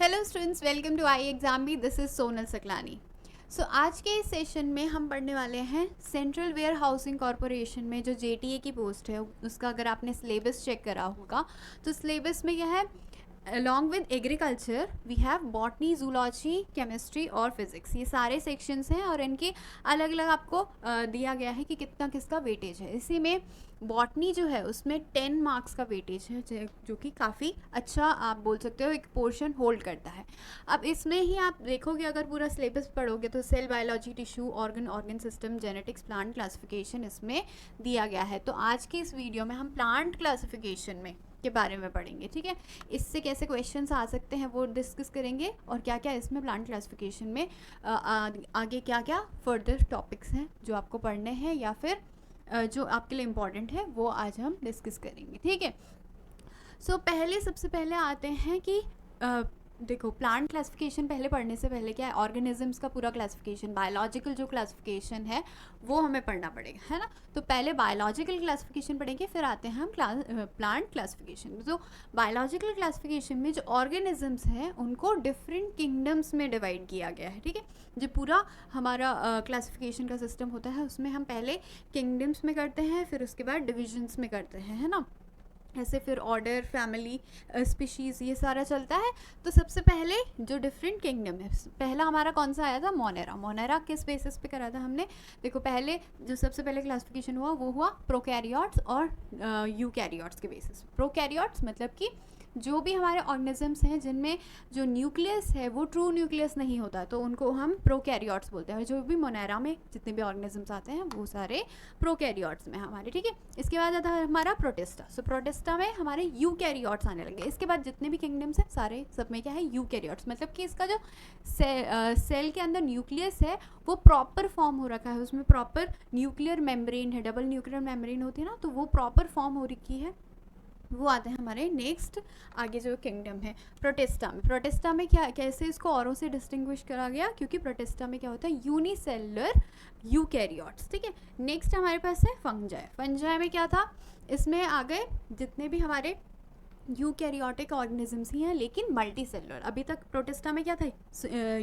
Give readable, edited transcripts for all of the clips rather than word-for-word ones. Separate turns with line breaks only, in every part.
Hello students, welcome to I exam B. This is Sonal Saklani. So आज के इस session में हम पढ़ने वाले हैं सेंट्रल वेयर हाउसिंग कॉरपोरेशन में जो जेटीए की पोस्ट है उसका अगर आपने सिलेबस चेक करा होगा तो सिलेबस में यह है along with agriculture we have botany, zoology, chemistry और फिजिक्स। ये सारे सेक्शंस हैं और इनके अलग अलग आपको दिया गया है कि कितना किसका वेटेज है। इसी में बॉटनी जो है उसमें 10 मार्क्स का वेटेज है जो कि काफ़ी अच्छा आप बोल सकते हो एक पोर्शन होल्ड करता है। अब इसमें ही आप देखोगे अगर पूरा सिलेबस पढ़ोगे तो cell biology, tissue, organ system, genetics, plant classification इसमें दिया गया है। तो आज की इस वीडियो में हम प्लांट क्लासिफिकेशन में के बारे में पढ़ेंगे, ठीक है। इससे कैसे क्वेश्चंस आ सकते हैं वो डिस्कस करेंगे और क्या क्या इसमें प्लांट क्लासिफिकेशन में आगे क्या क्या फर्दर टॉपिक्स हैं जो आपको पढ़ने हैं या फिर जो आपके लिए इम्पॉर्टेंट है वो आज हम डिस्कस करेंगे, ठीक है। सो सबसे पहले आते हैं कि देखो प्लांट क्लासिफिकेशन पहले पढ़ने से पहले क्या है, ऑर्गेनिजम्स का पूरा क्लासिफिकेशन, बायोलॉजिकल जो क्लासिफिकेशन है वो हमें पढ़ना पड़ेगा, है ना। तो पहले बायोलॉजिकल क्लासिफिकेशन पढ़ेंगे, फिर आते हैं हम प्लांट क्लासिफिकेशन। तो बायोलॉजिकल क्लासिफिकेशन में जो ऑर्गेनिजम्स हैं उनको डिफरेंट किंगडम्स में डिवाइड किया गया है, ठीक है। जो पूरा हमारा क्लासिफिकेशन का सिस्टम होता है उसमें हम पहले किंगडम्स में करते हैं, फिर उसके बाद डिविजन्स में करते हैं, है ना। ऐसे फिर ऑर्डर, फैमिली, स्पीशीज़, ये सारा चलता है। तो सबसे पहले जो डिफरेंट किंगडम है, पहला हमारा कौन सा आया था, मोनेरा। मोनेरा किस बेसिस पे करा था हमने, देखो पहले जो सबसे पहले क्लासिफिकेशन हुआ वो हुआ प्रोकैरियोट्स और यूकैरियोट्स के बेसिस। प्रोकैरियोट्स मतलब कि जो भी हमारे ऑर्गेनिजम्स हैं जिनमें जो न्यूक्लियस है वो ट्रू न्यूक्लियस नहीं होता तो उनको हम प्रोकैरियोट्स बोलते हैं। और जो भी मोनेरा में जितने भी ऑर्गेनिजम्स आते हैं वो सारे प्रोकैरियोट्स में हमारे, ठीक है। इसके बाद आता है हमारा प्रोटिस्टा। सो प्रोटिस्टा में हमारे यूकैरियोट्स आने लगे। इसके बाद जितने भी किंगडम्स हैं सारे सब में क्या है, यूकैरियोट्स। मतलब कि इसका जो सेल के अंदर न्यूक्लियस है वो प्रॉपर फॉर्म हो रखा है, उसमें प्रॉपर न्यूक्लियर मेम्ब्रेन है, डबल न्यूक्लियर मेम्ब्रेन होती है ना, तो वो प्रॉपर फॉर्म हो रखी है। वो आते हैं हमारे नेक्स्ट आगे जो किंगडम है प्रोटिस्टा में। प्रोटिस्टा में क्या कैसे इसको औरों से डिस्टिंग्विश करा गया, क्योंकि प्रोटिस्टा में क्या होता है, यूनिसेलुलर यूकैरियोट्स, ठीक है। नेक्स्ट हमारे पास है फंजाई। फंजाई में क्या था, इसमें आ गए जितने भी हमारे यूकैरियोटिक ऑर्गेनिजम्स ही हैं लेकिन मल्टी सेलुलर। अभी तक प्रोटिस्टा में क्या थे,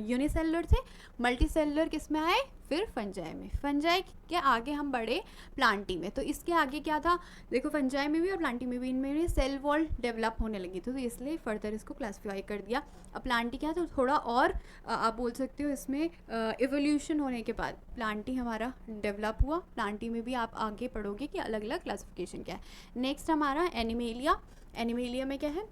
यूनिसेलुलर थे, मल्टी सेलुलर किस में आए, फिर फंजाई में। फंजाई के आगे हम बढ़े प्लांटी में। तो इसके आगे क्या था, देखो फंजाई में भी और प्लांटी में भी इनमें भी सेल वॉल डेवलप होने लगी थी, तो इसलिए फर्दर इसको क्लासीफाई कर दिया। अब प्लांटी क्या, तो थोड़ा और आप बोल सकते हो इसमें एवोल्यूशन होने के बाद प्लांटी हमारा डेवलप हुआ। प्लांटी में भी आप आगे पढ़ोगे कि अलग अलग क्लासिफिकेशन क्या है। नेक्स्ट हमारा एनिमेलिया। एनिमेलिया में क्या है,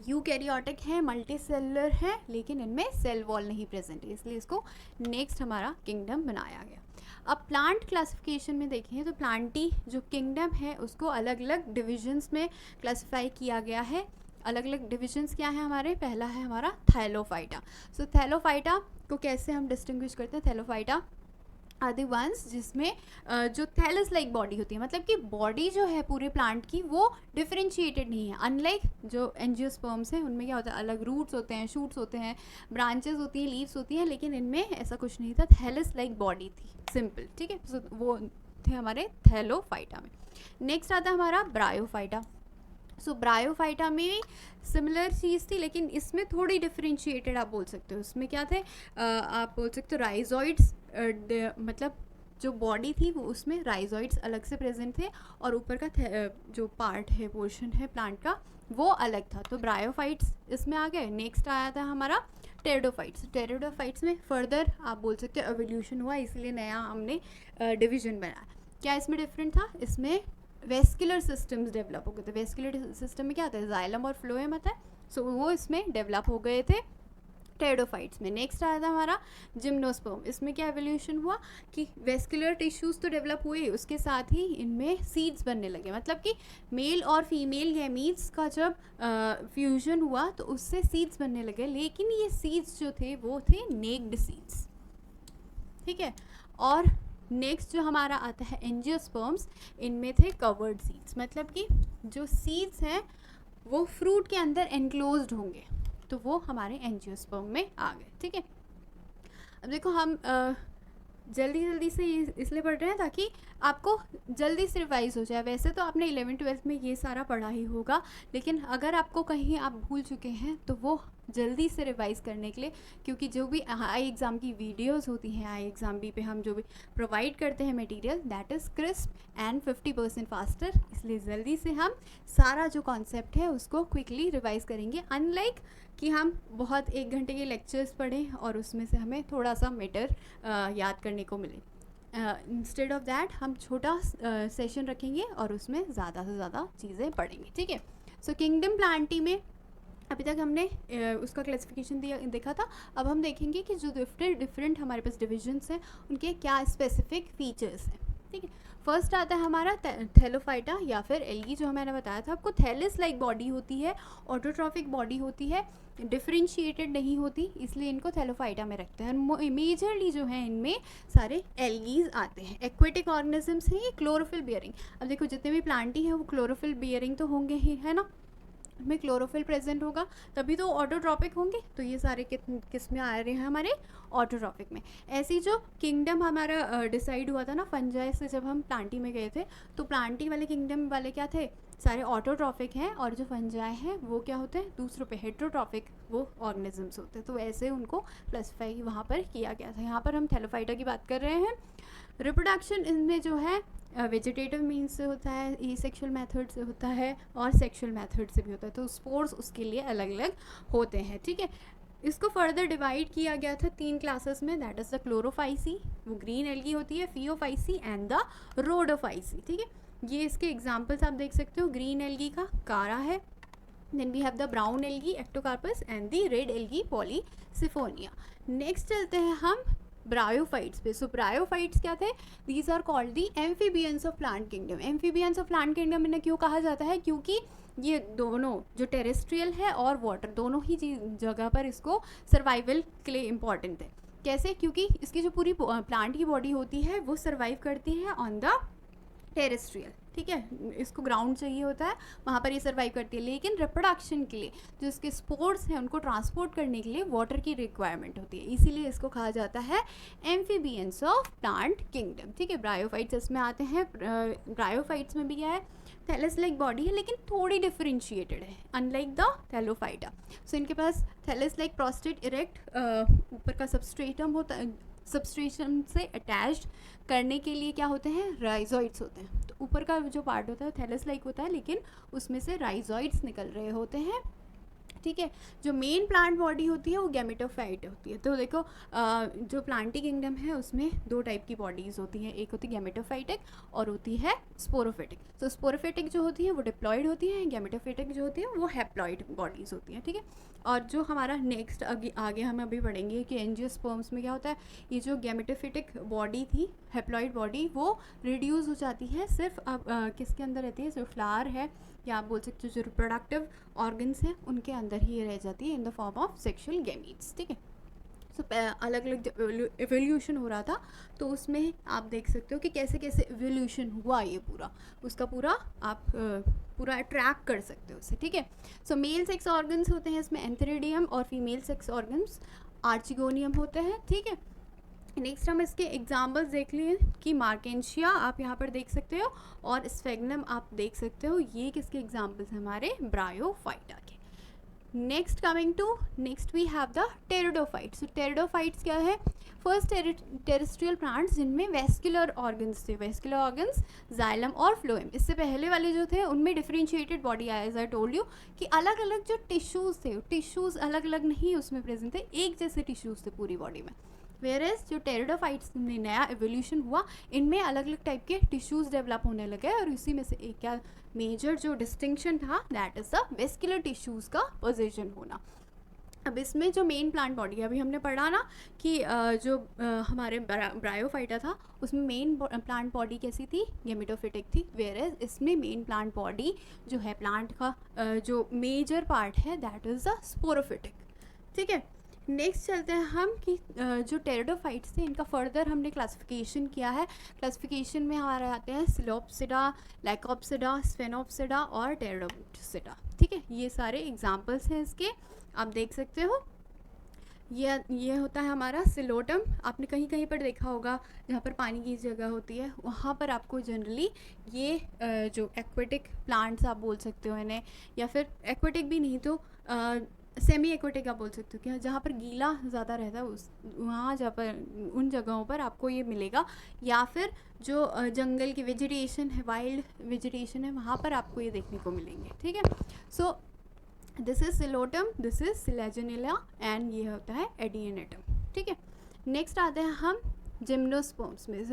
यूकैरियोटिक है, मल्टी सेलुलर है लेकिन इनमें सेल वॉल नहीं प्रेजेंट है, इसलिए इसको नेक्स्ट हमारा किंगडम बनाया गया। अब प्लांट क्लासिफिकेशन में देखें तो प्लांटी जो किंगडम है उसको अलग अलग डिविजन्स में क्लासिफाई किया गया है। अलग अलग डिविजन्स क्या है हमारे, पहला है हमारा थैलोफाइटा। सो थैलोफाइटा को कैसे हम डिस्टिंग्विश करते हैं, थैलोफाइटा आर द वंस जिसमें जो थैलस लाइक बॉडी होती है, मतलब कि बॉडी जो है पूरे प्लांट की वो डिफरेंशिएटेड नहीं है। अनलाइक जो एंजियोस्पर्म्स हैं उनमें क्या होता है, अलग रूट्स होते हैं, शूट्स होते हैं, ब्रांचेस होती हैं, लीव्स होती हैं, लेकिन इनमें ऐसा कुछ नहीं था, थैलस लाइक बॉडी थी, सिंपल, ठीक है। so, वो थे हमारे थैलोफाइटा में। नेक्स्ट आता है हमारा ब्रायोफाइटा। सो ब्रायोफाइटा में सिमिलर चीज़ थी लेकिन इसमें थोड़ी डिफरेंशिएटेड आप बोल सकते हो। उसमें क्या थे, आप बोल सकते हो राइजॉइड्स, मतलब जो बॉडी थी वो उसमें राइजॉइड्स अलग से प्रेजेंट थे और ऊपर का जो पार्ट है, पोर्शन है प्लांट का, वो अलग था। तो ब्रायोफाइट्स इसमें आ गए। नेक्स्ट आया था हमारा टेरिडोफाइट्स। टेरिडोफाइट्स में फर्दर आप बोल सकते हो एवोल्यूशन हुआ, इसलिए नया हमने डिवीजन बनाया। क्या इसमें डिफरेंट था, इसमें वेस्कुलर सिस्टम्स डेवलप हो गए थे। वेस्कुलर सिस्टम में क्या आता है, जाइलम और फ्लोएम आता है, सो वो इसमें डेवलप हो गए थे टेरिडोफाइट्स में। नेक्स्ट आया था हमारा जिम्नोस्पर्म। इसमें क्या एवोल्यूशन हुआ कि वेस्कुलर टिश्यूज़ तो डेवलप हुए, उसके साथ ही इनमें सीड्स बनने लगे, मतलब कि मेल और फीमेल गैमीट्स का जब फ्यूजन हुआ तो उससे सीड्स बनने लगे, लेकिन ये सीड्स जो थे वो थे नेक्ड सीड्स, ठीक है। और नेक्स्ट जो हमारा आता है एंजियोस्पर्म्स, इनमें थे कवर्ड सीड्स, मतलब कि जो सीड्स हैं वो फ्रूट के अंदर एनक्लोज्ड होंगे, तो वो हमारे एंजियोस्पर्म में आ गए, ठीक है। अब देखो हम जल्दी जल्दी से इसलिए पढ़ रहे हैं ताकि आपको जल्दी से रिवाइज हो जाए। वैसे तो आपने 11th-12th में ये सारा पढ़ा ही होगा, लेकिन अगर आपको कहीं आप भूल चुके हैं तो वो जल्दी से रिवाइज करने के लिए, क्योंकि जो भी आई एग्ज़ाम की वीडियोस होती हैं, आई एग्ज़ाम भी पे हम जो भी प्रोवाइड करते हैं material, that is crisp and 50% faster. इसलिए जल्दी से हम सारा जो कॉन्सेप्ट है उसको क्विकली रिवाइज करेंगे, अनलाइक कि हम बहुत 1 घंटे के लेक्चर्स पढ़ें और उसमें से हमें थोड़ा सा मैटर याद करने को मिले। इंस्टेड ऑफ दैट हम छोटा सेशन रखेंगे और उसमें ज़्यादा से ज़्यादा चीज़ें पढ़ेंगे, ठीक है। सो किंगडम प्लांटी में अभी तक हमने उसका क्लासिफिकेशन देखा था। अब हम देखेंगे कि जो डिफरेंट हमारे पास डिविजन्स हैं उनके क्या स्पेसिफिक फीचर्स हैं, ठीक है। फर्स्ट आता है हमारा थैलोफाइटा या फिर एल्गी, जो मैंने बताया था आपको। थैलिस लाइक बॉडी होती है, ऑटोट्रॉफिक बॉडी होती है, डिफरेंशिएटेड नहीं होती, इसलिए इनको थैलोफाइटा में रखते हैं। मेजरली जो है इनमें सारे एल्गीज आते हैं। एक्वेटिक ऑर्गेनिजम्स हैं ये, क्लोरोफिल बियरिंग। अब देखो जितने भी प्लांटी हैं वो क्लोरोफिल बियरिंग तो होंगे ही, है ना, में क्लोरोफिल प्रेजेंट होगा तभी तो ऑटोट्रॉपिक होंगे। तो ये सारे किस में आ रहे हैं हमारे ऑटोट्रॉपिक में। ऐसी जो किंगडम हमारा डिसाइड हुआ था ना फंजाई से, जब हम प्लांटी में गए थे तो प्लांटी वाले किंगडम वाले क्या थे, सारे ऑटोट्रॉपिक हैं, और जो फंजाई हैं वो क्या होते हैं, दूसरों पे हेट्रोट्रॉपिक वो ऑर्गेनिजम्स होते हैं। तो ऐसे उनको क्लासिफाई वहाँ पर किया गया था। यहाँ पर हम थैलोफाइटा की बात कर रहे हैं। रिप्रोडक्शन इनमें जो है वेजिटेटिव मीन्स से होता है, ई सेक्शुअल मेथड से होता है और सेक्शुअल मेथड से भी होता है। तो स्पोर्स उसके लिए अलग अलग होते हैं, ठीक है। इसको फर्दर डिवाइड किया गया था 3 क्लासेस में, दैट इज़ द क्लोरोफाइसी, वो ग्रीन एल्गी होती है, फियोफाइसी एंड द रोडोफाइसी, ठीक है। ये इसके एग्जाम्पल्स आप देख सकते हो। ग्रीन एल्गी का कारा है, then we have the brown algae ectocarpus and the red algae polysiphonia. Next चलते हैं हम ब्रायोफाइट्स पे। सो ब्रायोफाइट्स क्या थे, these are called the amphibians of plant kingdom. Amphibians of plant kingdom इन्हें क्यों कहा जाता है, क्योंकि ये दोनों जो टेरेस्ट्रियल है और वाटर दोनों ही जगह पर इसको सर्वाइवल के लिए इम्पॉर्टेंट है। कैसे, क्योंकि इसकी जो पूरी प्लांट की बॉडी होती है वो सर्वाइव करती है ऑन द टेरेस्ट्रियल, ठीक है। इसको ग्राउंड चाहिए होता है, वहाँ पर ये सर्वाइव करती है, लेकिन रिप्रोडक्शन के लिए जो इसके स्पोर्स हैं उनको ट्रांसपोर्ट करने के लिए वाटर की रिक्वायरमेंट होती है, इसीलिए इसको कहा जाता है एम्फीबियंस ऑफ प्लांट किंगडम, ठीक है। ब्रायोफाइट्स इसमें आते हैं। ब्रायोफाइट्स में भी क्या है, थैलस लाइक बॉडी है लेकिन थोड़ी डिफरेंशिएटेड है, अनलाइक द थैलोफाइटा। सो इनके पास थैलस लाइक प्रोस्टेट इरेक्ट ऊपर का सबस्ट्रेटम होता है, सबस्ट्रेशन से अटैच्ड करने के लिए क्या होते हैं, राइजोइड्स होते हैं। तो ऊपर का जो पार्ट होता है थैलस लाइक होता है, लेकिन उसमें से राइजोइड्स निकल रहे होते हैं, ठीक है। जो मेन प्लांट बॉडी होती है वो गैमेटोफाइट होती है। तो देखो जो प्लांटी किंगडम है उसमें 2 टाइप की बॉडीज़ होती हैं, एक होती है गैमेटोफाइटिक और होती है स्पोरोफिटिक। तो स्पोरोफिटिक जो होती है वो डिप्लॉयड होती है, गैमेटोफिटिक जो होती है वो हैप्लॉइड बॉडीज़ होती हैं, ठीक है। और जो हमारा नेक्स्ट आगे हम अभी पढ़ेंगे कि एंजियोस्पर्म्स में क्या होता है, ये जो गैमेटोफिटिक बॉडी थी, हैप्लॉइड बॉडी, वो रिड्यूस हो जाती है, सिर्फ अब किसके अंदर रहती है, जो फ्लावर है या आप बोल सकते हो जो रिप्रोडक्टिव ऑर्गन्स हैं उनके अंदर ही रह जाती है in the form of sexual gametes, ठीक है। सो अलग अलग जब एवोल्यूशन हो रहा था तो उसमें आप देख सकते हो कि कैसे कैसे एवोल्यूशन हुआ, ये पूरा उसका पूरा आप पूरा ट्रैक कर सकते हो उसे, ठीक है। सो मेल सेक्स ऑर्गन्स होते हैं इसमें एंथेरिडियम, और फीमेल सेक्स ऑर्गन्स आर्चिगोनियम होते हैं, ठीक है। नेक्स्ट हम इसके एग्जाम्पल्स देख लिए कि मार्केंशिया आप यहाँ पर देख सकते हो और स्फेग्नम आप देख सकते हो, ये किसके एग्जाम्पल्स हैं, हमारे ब्रायोफाइटा के। Next we have the pteridophytes. तो टेरिडोफाइट्स क्या है, फर्स्ट टेरेस्ट्रियल प्लांट्स जिनमें वेस्कुलर ऑर्गन्स थे, वेस्कुलर ऑर्गन्स जाइलम और फ्लोएम। इससे पहले वाले जो थे उनमें डिफरेंशिएटेड बॉडी आया, एज आई टोल्ड यू कि अलग अलग जो टिश्यूज़ थे, टिश्यूज़ अलग अलग नहीं उसमें प्रेजेंट थे, एक जैसे टिश्यूज़ थे पूरी बॉडी में। वेयरएज जो टेरिडोफाइट्स में नया एवोल्यूशन हुआ, इनमें अलग अलग टाइप के टिश्यूज़ डेवलप होने लगे, और इसी में से एक क्या मेजर जो डिस्टिंक्शन था, that is the vascular tissues का पोजीशन होना। अब इसमें जो मेन प्लांट बॉडी, अभी हमने पढ़ा ना कि जो हमारे ब्रायोफाइटा था उसमें मेन प्लांट बॉडी कैसी थी, गैमेटोफिटिक थी, वेयरएज इसमें मेन प्लांट बॉडी जो है प्लांट का जो मेजर पार्ट है दैट इज़ द स्पोरोफिटिक, ठीक है। नेक्स्ट चलते हैं हम कि जो टेरिडोफाइट्स थे इनका फर्दर हमने क्लासिफिकेशन किया है। क्लासिफिकेशन में हमारे आते हैं सिलोप्सिडा, लाइकोप्सिडा, स्फेनोप्सिडा और टेरिडोप्सिडा, ठीक है। ये सारे एग्जांपल्स हैं इसके, आप देख सकते हो। ये होता है हमारा सिलोटम। आपने कहीं कहीं पर देखा होगा जहाँ पर पानी की जगह होती है वहाँ पर आपको जनरली ये जो एक्वेटिक प्लांट्स आप बोल सकते हो इन्हें, या फिर एक्वेटिक भी नहीं तो सेमी एक्वेटिक आप बोल सकते हो कि जहाँ पर गीला ज़्यादा रहता है उस वहाँ जहाँ पर उन जगहों पर आपको ये मिलेगा, या फिर जो जंगल की वेजिटेशन है, वाइल्ड वेजिटेशन है, वहाँ पर आपको ये देखने को मिलेंगे। ठीक है, so this is psilotum, this is selaginella and ये होता है एडियनेटम। ठीक है, नेक्स्ट आते हैं हम जिम्नोस्पर्म्स में।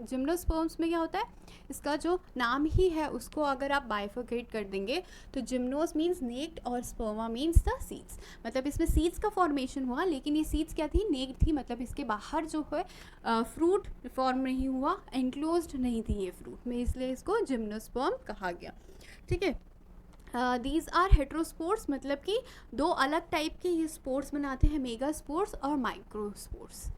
जिम्नोस्पर्म्स में क्या होता है, इसका जो नाम ही है उसको अगर आप बाइफर्केट कर देंगे तो जिम्नोस मीन्स नेक्ड और स्पर्मा मीन्स द सीड्स। मतलब इसमें सीड्स का फॉर्मेशन हुआ, लेकिन ये सीड्स क्या थी, नेक्ड थी, मतलब इसके बाहर जो है फ्रूट फॉर्म नहीं हुआ, एनक्लोज्ड नहीं थी ये फ्रूट में, इसलिए इसको जिम्नोस्पर्म कहा गया। ठीक है, दीज आर हेट्रोस्पोर्स, मतलब कि दो अलग टाइप के ये स्पोर्स बनाते हैं, मेगा स्पोर्स और माइक्रोस्पोर्स,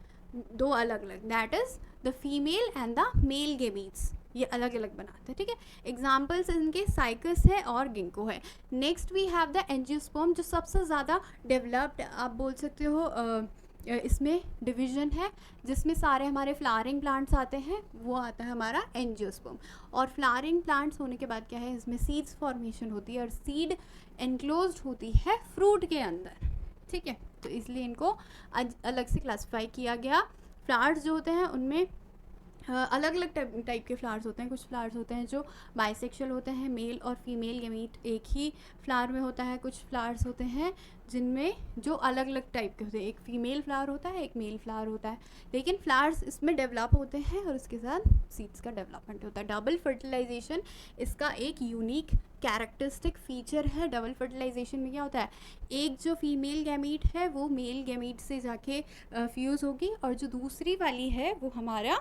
दो अलग अलग, that is the female and the mail gametes, ये अलग अलग बनाते हैं। ठीक है, एग्जाम्पल्स इनके साइकस है और गिंको है। Next we have the angiosperm, जो सबसे ज़्यादा डेवलप्ड आप बोल सकते हो इसमें डिवीजन है, जिसमें सारे हमारे फ्लावरिंग प्लांट्स आते हैं, वो आता है हमारा एंजियोस्पर्म। और फ्लावरिंग प्लांट्स होने के बाद क्या है, इसमें सीड्स फॉर्मेशन होती है और सीड एनक्लोज्ड होती है फ्रूट के अंदर। ठीक है, तो इसलिए इनको अलग से क्लासिफाई किया गया। फ्लावर्स जो होते हैं उनमें अलग अलग टाइप के फ्लावर्स होते हैं। कुछ फ्लावर्स होते हैं जो बाइसेक्सुअल होते हैं, मेल और फीमेल गेमीट एक ही फ्लावर में होता है। कुछ फ्लावर्स होते हैं जिनमें जो अलग अलग टाइप के होते हैं, एक फीमेल फ्लावर होता है, एक मेल फ्लावर होता है, लेकिन फ्लावर्स इसमें डेवलप होते हैं और उसके साथ सीड्स का डेवलपमेंट होता है। डबल फर्टिलाइजेशन इसका एक यूनिक कैरेक्टरिस्टिक फीचर है। डबल फर्टिलाइजेशन में क्या होता है, एक जो फीमेल गैमीट है वो मेल गैमीट से जाके फ्यूज़ होगी, और जो दूसरी वाली है वो हमारा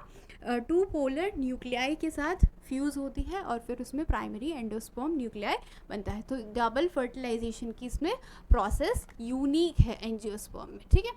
टू पोलर न्यूक्लियाई के साथ फ्यूज़ होती है और फिर उसमें प्राइमरी एंडोस्पर्म न्यूक्लियाई बनता है। तो डबल फर्टिलाइजेशन की इसमें प्रोसेस यूनिक है एंजियोस्पर्म में। ठीक है,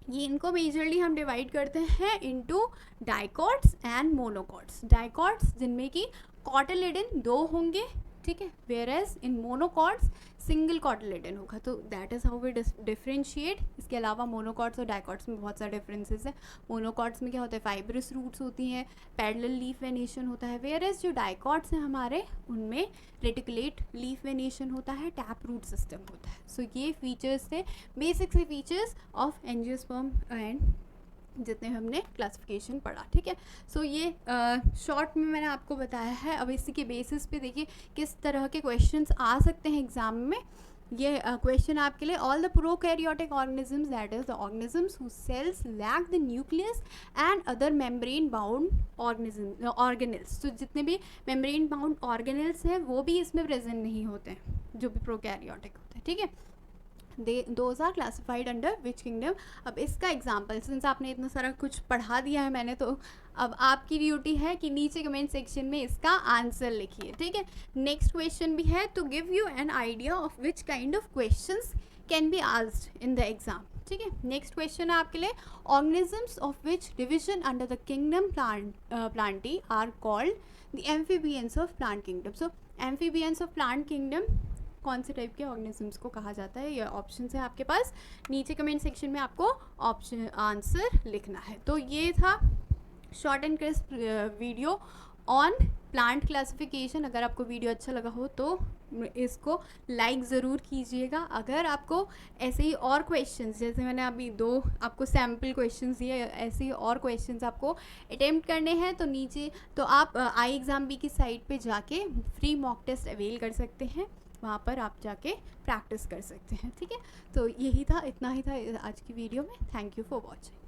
ये इनको मेजरली हम डिवाइड करते हैं into dicots and monocots. Dicots जिनमें कि कॉटिलेडन 2 होंगे, ठीक है, whereas in monocots single cotyledon होगा। तो that is how we differentiate. इसके अलावा मोनोकॉट्स और डाइकॉट्स में बहुत सारे डिफरेंसेस हैं। मोनोकॉट्स में क्या होता है, फाइब्रस रूट्स होती हैं, पैरेलल लीफ वेनेशन होता है, वेयर एज जो डाइकॉट्स हैं हमारे उनमें रेटिकुलेट लीफ वेनेशन होता है, टैप रूट सिस्टम होता है। सो ये फीचर्स थे, बेसिक से फीचर्स ऑफ एंजियोस्पर्म एंड जितने हमने क्लासिफिकेशन पढ़ा। ठीक है, सो ये शॉर्ट में मैंने आपको बताया है। अब इसी के बेसिस पे देखिए किस तरह के क्वेश्चंस आ सकते हैं एग्जाम में। ये क्वेश्चन आपके लिए, all the prokaryotic organisms, that is the organisms who cells lack the nucleus and other membrane bound organelles. तो जितने भी मेम्ब्रेन बाउंड ऑर्गेनल्स हैं वो भी इसमें प्रेजेंट नहीं होते हैं, जो भी प्रोकैरियोटिक होते हैं। ठीक है, those are classified under which kingdom. अब इसका एग्जाम्पल, सिंस आपने इतना सारा कुछ पढ़ा दिया है मैंने, तो अब आपकी ड्यूटी है कि नीचे कमेंट सेक्शन में इसका आंसर लिखिए। ठीक है, नेक्स्ट क्वेश्चन भी है, to give you an idea of which kind of questions can be asked in the exam. ठीक है, नेक्स्ट क्वेश्चन है आपके लिए, organisms of which division under the kingdom plantae are called the amphibians of plant kingdom. So amphibians of plant kingdom कौन से type के organisms को कहा जाता है, ये ऑप्शन है आपके पास, नीचे कमेंट सेक्शन में आपको ऑप्शन आंसर लिखना है। तो ये था short and crisp video on plant classification. अगर आपको वीडियो अच्छा लगा हो तो इसको लाइक ज़रूर कीजिएगा। अगर आपको ऐसे ही और क्वेश्चंस, जैसे मैंने अभी 2 आपको सैम्पल क्वेश्चंस दिए, ऐसे ही और क्वेश्चंस आपको अटेम्प्ट करने हैं तो नीचे तो आप आई एग्ज़ाम बी की साइट पे जाके फ्री मॉक टेस्ट अवेल कर सकते हैं, वहाँ पर आप जाके प्रैक्टिस कर सकते हैं। ठीक है, तो यही था, इतना ही था आज की वीडियो में। Thank you for watching.